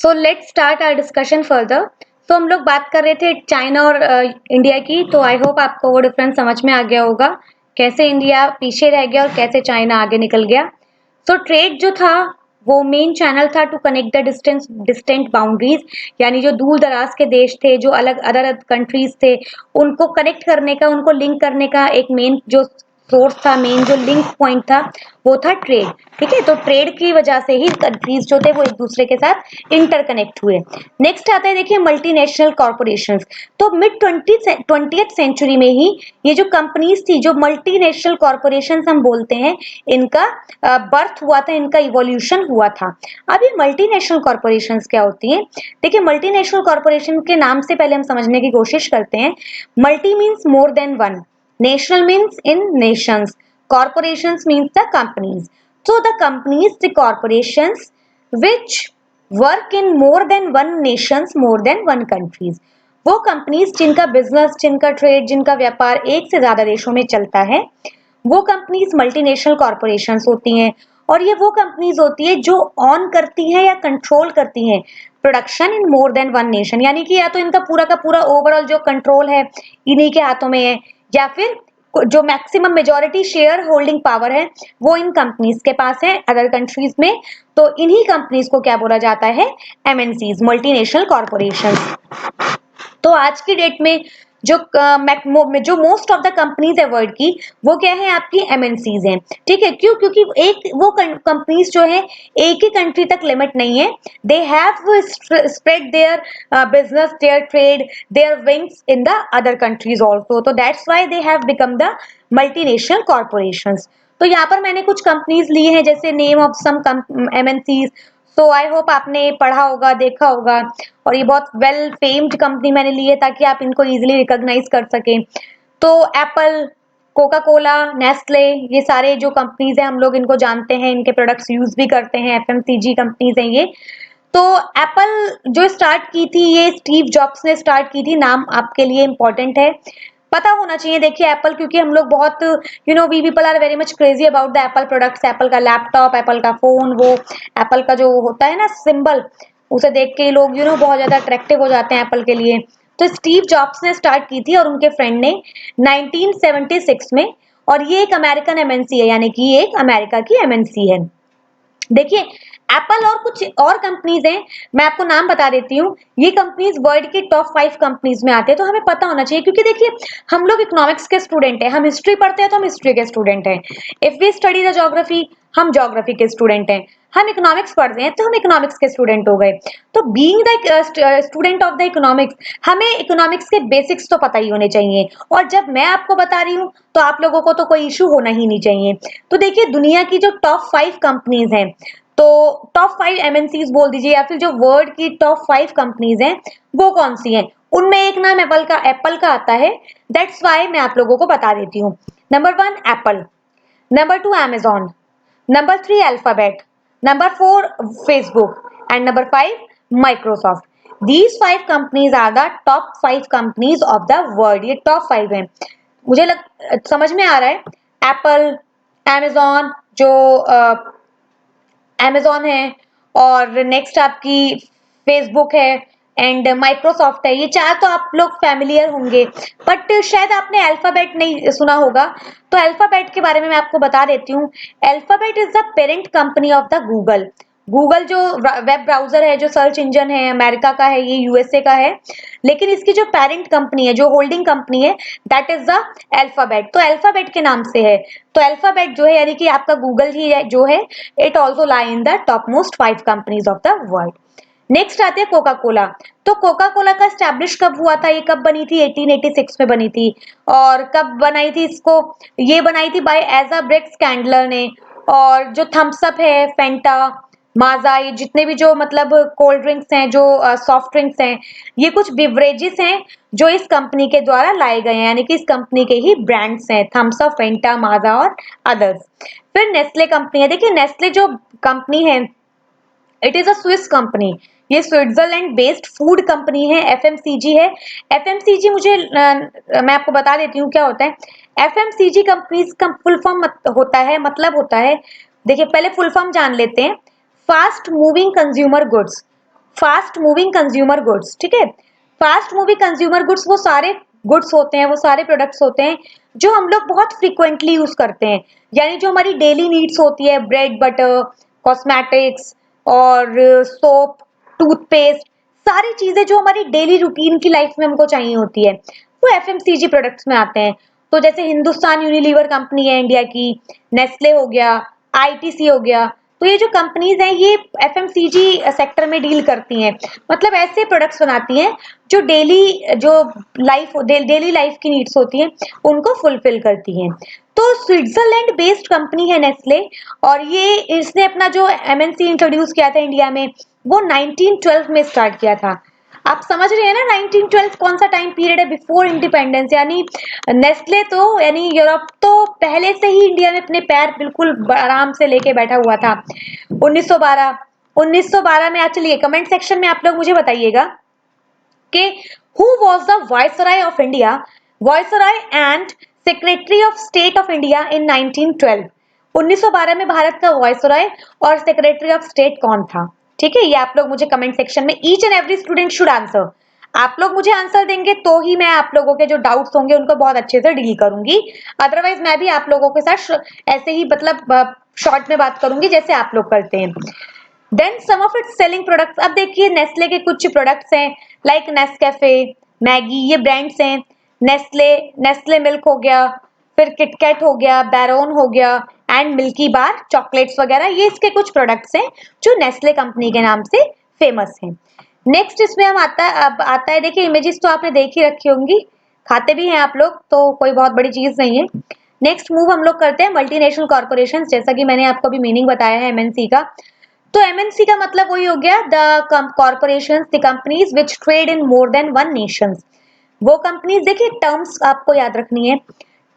So let's start our discussion further. तो हम लोग बात कर रहे थे चाइना और इंडिया की। तो आई होप आपको वो डिफरेंस समझ में आ गया होगा, कैसे इंडिया पीछे रह गया और कैसे चाइना आगे निकल गया। तो ट्रेड जो था वो मेन चैनल था to connect the distant boundaries, यानी जो दूर दराज के देश थे, जो अलग अदर कंट्रीज थे, उनको कनेक्ट करने का, उनको लिंक करने का एक मेन जो सोर्स था, मेन जो लिंक पॉइंट था, वो था ट्रेड। ठीक है, तो ट्रेड की वजह से ही कंट्रीज जो थे वो एक दूसरे के साथ इंटरकनेक्ट हुए। नेक्स्ट आता है देखिए मल्टीनेशनल कॉर्पोरेशंस। तो मिड 20th सेंचुरी में ही ये जो कंपनीज थी, जो मल्टीनेशनल कॉर्पोरेशंस हम बोलते हैं, इनका बर्थ हुआ था, इनका इवोल्यूशन हुआ था। अब ये मल्टीनेशनल कॉर्पोरेशंस क्या होती हैं? देखिए मल्टीनेशनल कॉर्पोरेशन के नाम से पहले हम समझने की कोशिश करते हैं। Multi means more than one, national means in nations, corporations means the companies. So the companies, the corporations which work in more than one nations, more than one countries, वो कंपनीज जिनका बिजनेस, जिनका trade, जिनका व्यापार एक से ज्यादा देशों में चलता है, वो कंपनीज मल्टीनेशनल कॉर्पोरेशंस होती हैं। और ये वो कंपनीज होती है जो ऑन करती हैं या कंट्रोल करती हैं production in more than one nation, यानी कि या तो इनका पूरा का पूरा ओवरऑल जो कंट्रोल है इन्हीं के हाथों में है, या फिर जो maximum majority share holding power है वो इन कंपनीज के पास है अदर कंट्रीज में। तो इन्हीं कंपनीज को क्या बोला जाता है? MNCs, multinational corporation. तो आज की डेट में जो जो मोस्ट ऑफ द कंपनीज है वर्ल्ड की, वो क्या है? आपकी एमएनसीज हैं। ठीक है, क्यों? क्योंकि एक वो कंपनीज जो है एक ही कंट्री तक लिमिट नहीं है, they have spread their business, their trade, their wings in the other countries also. तो that's why they have become the multinational corporations. तो यहाँ पर मैंने कुछ कंपनीज ली हैं, जैसे name of some MNCs. So I hope आपने पढ़ा होगा, देखा होगा, और ये बहुत वेल फेम्ड कंपनी मैंने ली है ताकि आप इनको इजीली रिकॉग्नाइज कर सकें। तो एप्पल, कोका कोला, नेस्ले, ये सारे जो कंपनीज हैं हम लोग इनको जानते हैं, इनके प्रोडक्ट्स यूज भी करते हैं, एफएमसीजी कंपनीज हैं ये। तो एप्पल जो स्टार्ट की थी, ये स्टीव जॉब्स ने स्टार्ट की थी। नाम आपके लिए इंपॉर्टेंट है, पता होना चाहिए। देखिए एप्पल, क्योंकि हम लोग बहुत we people are very much crazy about the Apple products. Apple का लैपटॉप, एप्पल का फोन, वो एप्पल का जो होता है ना सिंबल, उसे देख के लोग बहुत ज्यादा अट्रैक्टिव हो जाते हैं एप्पल के लिए। तो स्टीव जॉब्स ने स्टार्ट की थी और उनके फ्रेंड ने 1976 में। और ये एक अमेरिकन एमएनसी है, यानी कि ये एक अमेरिका की एमएनसी है। देखिए एप्पल और कुछ और कंपनीज हैं, मैं आपको नाम बता देती हूँ। ये कंपनीज वर्ल्ड की टॉप 5 कंपनीज में आते हैं, तो हमें पता होना चाहिए। क्योंकि देखिए हम लोग इकोनॉमिक्स के स्टूडेंट हैं, हम हिस्ट्री पढ़ते हैं तो हम हिस्ट्री के स्टूडेंट हैं। If we study the geography, हम ज्योग्राफी के स्टूडेंट हैं। हम इकोनॉमिक्स पढ़ रहे हैं तो हम इकोनॉमिक्स के स्टूडेंट हो गए। तो being the student of the economics, हमें इकोनॉमिक्स के बेसिक्स तो पता ही होने चाहिए। और जब मैं आपको बता रही हूँ तो आप लोगों को तो कोई इशू होना ही नहीं चाहिए। तो देखिए दुनिया की जो टॉप 5 कंपनीज हैं, तो टॉप 5 एमएनसीज बोल दीजिए, या फिर जो वर्ल्ड की टॉप 5 कंपनीज हैं वो कौन सी हैं? उनमें एक नाम एप्पल का आता है। दैट्स वाई मैं आप लोगों को बता देती हूँ। Number 1 Apple, number 2 Amazon, number 3 alphabet, number 4 Facebook, and number 5 Microsoft. These 5 companies are the top 5 companies of the world। ये टॉप 5 हैं। समझ में आ रहा है? एप्पल, Amazon, जो Amazon है, और नेक्स्ट आपकी फेसबुक है, एंड माइक्रोसॉफ्ट है। ये 4 तो आप लोग फैमिलियर होंगे, बट शायद आपने अल्फाबेट नहीं सुना होगा। तो अल्फाबेट के बारे में मैं आपको बता देती हूँ। Alphabet is the parent company of the Google. Google जो वेब ब्राउजर है, जो सर्च इंजन है, अमेरिका का है, ये यूएसए का है। लेकिन इसकी जो पेरेंट कंपनी है, जो होल्डिंग कंपनी है, दैट इज द अल्फाबेट। तो अल्फाबेट के नाम से है। तो अल्फाबेट जो है, यानी कि आपका गूगल ही है, जो है, it also lie in the top most 5 companies of the world. Next आते हैं कोका कोला। तो कोका कोला का स्टैब्लिश कब हुआ था? ये कब बनी थी? 1886 में बनी थी। और कब बनाई थी इसको? ये बनाई थी बाय एजा ब्रिक्स कैंडलर ने। और जो थम्स अप है, फेंटा, माजा, ये जितने भी जो मतलब कोल्ड ड्रिंक्स हैं, जो सॉफ्ट ड्रिंक्स हैं, ये कुछ बिवरेजेस हैं जो इस कंपनी के द्वारा लाए गए हैं, यानी कि इस कंपनी के ही ब्रांड्स हैं, थम्स अप, फेंटा, माजा और अदर्स। फिर नेस्ले कंपनी है। देखिए नेस्ले जो कंपनी है, it is a Swiss company. ये स्विट्जरलैंड बेस्ड फूड कंपनी है, एफएमसीजी है। एफएमसीजी मैं आपको बता देती हूँ क्या होता है। एफएमसीजी कंपनीज का फुल फॉर्म होता है, देखिए पहले फुल फॉर्म जान लेते हैं। Fast moving consumer goods. Fast moving consumer goods, ठीक है। फास्ट मूविंग कंज्यूमर गुड्स वो सारे गुड्स होते हैं, वो सारे प्रोडक्ट्स होते हैं जो हम लोग बहुत फ्रीक्वेंटली यूज करते हैं, यानी जो हमारी डेली नीड्स होती है, ब्रेड बटर, कॉस्मेटिक्स और सोप, टूथपेस्ट, सारी चीजें जो हमारी डेली रूटीन की लाइफ में हमको चाहिए होती है, वो एफएमसीजी प्रोडक्ट्स में आते हैं। तो जैसे हिंदुस्तान यूनिलीवर कंपनी है इंडिया की, नेस्ले हो गया, आईटीसी हो गया, तो ये जो कंपनीज हैं ये एफएमसीजी सेक्टर में डील करती हैं, मतलब ऐसे प्रोडक्ट्स बनाती हैं जो डेली लाइफ की नीड्स होती हैं उनको फुलफिल करती हैं। तो स्विट्जरलैंड बेस्ड कंपनी है नेस्ले, और ये इसने अपना जो एमएनसी इंट्रोड्यूस किया था इंडिया में वो 1912 में स्टार्ट किया था। आप समझ रहे हैं ना 1912 कौन सा टाइम पीरियड है, बिफोर इंडिपेंडेंस, यानी नेस्ले तो यानी यूरोप तो पहले से ही इंडिया में अपने पैर बिल्कुल आराम से लेके बैठा हुआ था। 1912 में चलिए कमेंट सेक्शन में आप लोग मुझे बताइएगा कि who was the viceroy of India, viceroy and secretary of state of India in 1912। 1912 में भारत का वायसराय और सेक्रेटरी ऑफ स्टेट कौन था? ठीक है, ये आप लोग मुझे कमेंट सेक्शन में each and every student should answer. आप लोग मुझे आंसर देंगे तो ही मैं आप लोगों के जो डाउट्स होंगे उनको बहुत अच्छे से डील करूंगी, अदरवाइज मैं भी आप लोगों के साथ ऐसे ही मतलब शॉर्ट में बात करूंगी जैसे आप लोग करते हैं। Then some of its selling products, अब देखिए नेस्ले के कुछ प्रोडक्ट्स हैं लाइक नेस्कैफे, मैगी, ये ब्रांड्स हैं। नेस्ले, नेस्ले मिल्क हो गया, फिर किटकैट हो गया, बैरोन हो गया एंड मिल्की बार चॉकलेट्स वगैरह, ये इसके कुछ प्रोडक्ट्स हैं जो नेस्ले कंपनी के नाम से फेमस हैं। नेक्स्ट इसमें हम आता है देखिए इमेजेस तो आपने देख ही रखी होंगी, खाते भी हैं आप लोग तो कोई बहुत बड़ी चीज नहीं है। नेक्स्ट मूव हम लोग करते हैं मल्टीनेशनल कॉर्पोरेशन, जैसा कि मैंने आपको अभी मीनिंग बताया है एमएनसी का। तो एमएनसी का मतलब वही हो गया the corporations, the companies which trade in more than one Nations. वो कंपनीज, देखिए टर्म्स आपको याद रखनी है,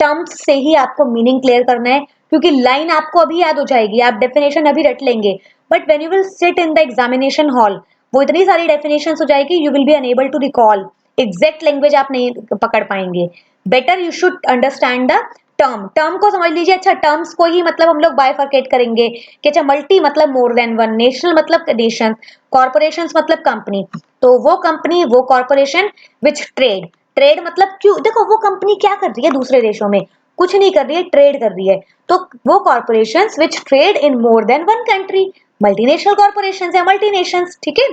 टर्म्स से ही आपको मीनिंग क्लियर करना है, क्योंकि लाइन आपको अभी याद हो जाएगी, आप डेफिनेशन अभी रट लेंगे, but when you will sit in the examination hall वो इतनी सारी डेफिनेशन हो जाएगी you will be unable to recall, exact language आप नहीं पकड़ पाएंगे। Better you should understand the term, term को समझ लीजिए। अच्छा, टर्म्स को ही मतलब हम लोग बाइफरकेट करेंगे कि अच्छा मल्टी मतलब मोर देन वन, नेशनल मतलब नेशन, कॉर्पोरेशंस मतलब कंपनी, तो वो कंपनी वो कॉर्पोरेशन विच ट्रेड, ट्रेड मतलब क्यों, देखो वो कंपनी क्या कर रही है दूसरे देशों में, कुछ नहीं कर रही है, ट्रेड कर रही है, तो वो corporations which trade in more than one country, multinational corporations या मल्टीनेशंस, ठीक है।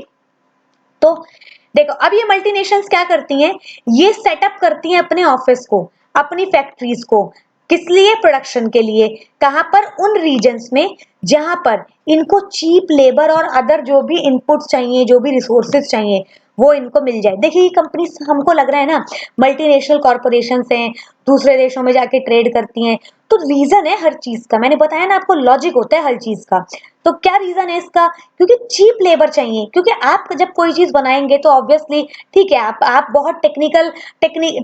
तो देखो अब ये मल्टीनेशंस क्या करती हैं, ये सेटअप करती हैं अपने ऑफिस को, अपनी फैक्ट्रीज को, किस लिए, प्रोडक्शन के लिए, कहां पर, उन रीजन्स में जहां पर इनको चीप लेबर और अदर जो भी इनपुट्स चाहिए, जो भी रिसोर्सेज चाहिए वो इनको मिल जाए। देखिए ये कंपनी हमको लग रहा है ना मल्टीनेशनल कॉर्पोरेशन हैं, दूसरे देशों में जाके ट्रेड करती हैं, तो रीजन है हर चीज का, मैंने बताया ना आपको लॉजिक होता है हर चीज का। तो क्या रीजन है इसका, क्योंकि चीप लेबर चाहिए, क्योंकि आप जब कोई चीज बनाएंगे तो ऑब्वियसली ठीक है आप बहुत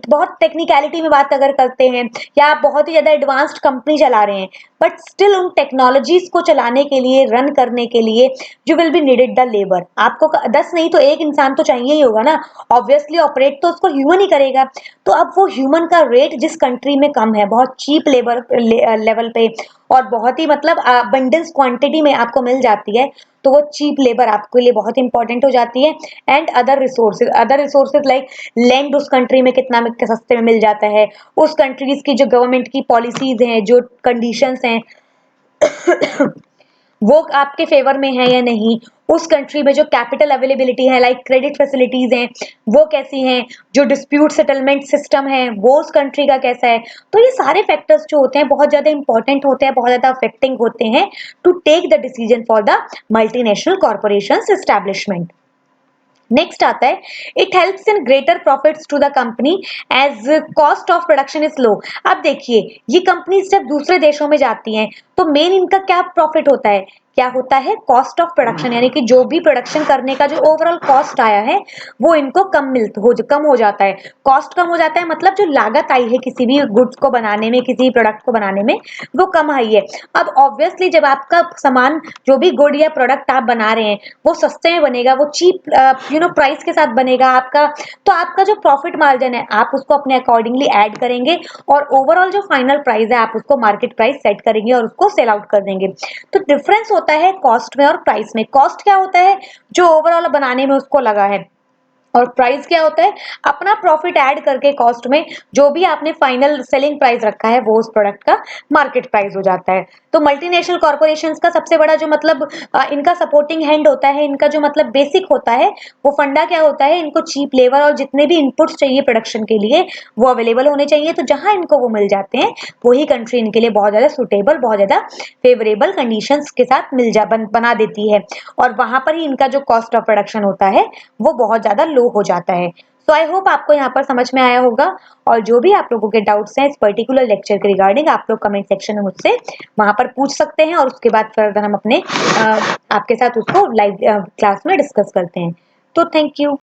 बहुत टेक्निकलिटी में बात अगर करते हैं या आप बहुत ही ज्यादा एडवांस्ड कंपनी चला रहे हैं, बट स्टिल उन टेक्नोलॉजीज को चलाने के लिए, रन करने के लिए you will be needed the labour, आपको 10 नहीं तो एक इंसान तो चाहिए ही होगा ना, ऑब्वियसली ऑपरेट तो उसको ह्यूमन ही करेगा। तो अब वो ह्यूमन का रेट जिस कंट्री में कम है, बहुत चीप लेबर लेवल पे और बहुत ही मतलब अबंडेंस क्वांटिटी में आपको मिल जाती है, तो वो चीप लेबर आपके लिए बहुत इंपॉर्टेंट हो जाती है। And other resources like land उस कंट्री में कितना में सस्ते में मिल जाता है, उस कंट्रीज की जो गवर्नमेंट की पॉलिसीज हैं, जो कंडीशंस हैं वो आपके फेवर में है या नहीं, उस कंट्री में जो कैपिटल अवेलेबिलिटी है लाइक क्रेडिट फैसिलिटीज हैं वो कैसी हैं, जो डिस्प्यूट सेटलमेंट सिस्टम है वो उस कंट्री का कैसा है। तो ये सारे फैक्टर्स जो होते हैं बहुत ज्यादा इंपॉर्टेंट होते हैं, बहुत ज्यादा अफेक्टिंग होते हैं to take the decision for the multinational corporation establishment. Next आता है it helps in greater profits to the company as cost of production is low. अब देखिए ये कंपनीज जब दूसरे देशों में जाती हैं तो मेन इनका क्या प्रॉफिट होता है, क्या होता है, कॉस्ट ऑफ प्रोडक्शन, यानी कि जो भी प्रोडक्शन करने का जो ओवरऑल कॉस्ट आया है वो इनको कम हो जाता है। कॉस्ट कम हो जाता है मतलब जो लागत आई है किसी भी गुड्स को बनाने में, किसी प्रोडक्ट को बनाने में, वो कम आई है। अब ऑब्वियसली जब आपका सामान, जो भी गुड या प्रोडक्ट आप बना रहे हैं वो सस्ते में बनेगा, वो चीप प्राइस के साथ बनेगा आपका, तो आपका जो प्रॉफिट मार्जिन है आप उसको अपने अकॉर्डिंगली ऐड करेंगे और ओवरऑल जो फाइनल प्राइस है आप उसको मार्केट प्राइस सेट करेंगे और उसको सेल आउट कर देंगे। तो डिफरेंस होता होता है कॉस्ट में और प्राइस में। कॉस्ट क्या होता है, जो ओवरऑल बनाने में उसको लगा है, और प्राइस क्या होता है, अपना प्रॉफिट ऐड करके कॉस्ट में जो भी आपने फाइनल सेलिंग प्राइस रखा है वो उस प्रोडक्ट का मार्केट प्राइस हो जाता है। तो मल्टीनेशनल कॉर्पोरेशंस का सबसे बड़ा जो मतलब इनका सपोर्टिंग हैंड होता है, इनका जो मतलब बेसिक होता है, वो फंडा क्या होता है, इनको चीप लेबर और जितने भी इनपुट्स चाहिए प्रोडक्शन के लिए वो अवेलेबल होने चाहिए। तो जहां इनको वो मिल जाते हैं वही कंट्री इनके लिए बहुत ज्यादा सुटेबल, बहुत ज्यादा फेवरेबल कंडीशंस के साथ बना देती है, और वहां पर ही इनका जो कॉस्ट ऑफ प्रोडक्शन होता है वो बहुत ज्यादा लो हो जाता है। तो आई होप आपको यहाँ पर समझ में आया होगा, और जो भी आप लोगों के डाउट्स हैं इस पर्टिकुलर लेक्चर के रिगार्डिंग आप लोग कमेंट सेक्शन में मुझसे वहां पर पूछ सकते हैं, और उसके बाद फर्दर हम अपने आपके साथ उसको लाइव क्लास में डिस्कस करते हैं। तो थैंक यू।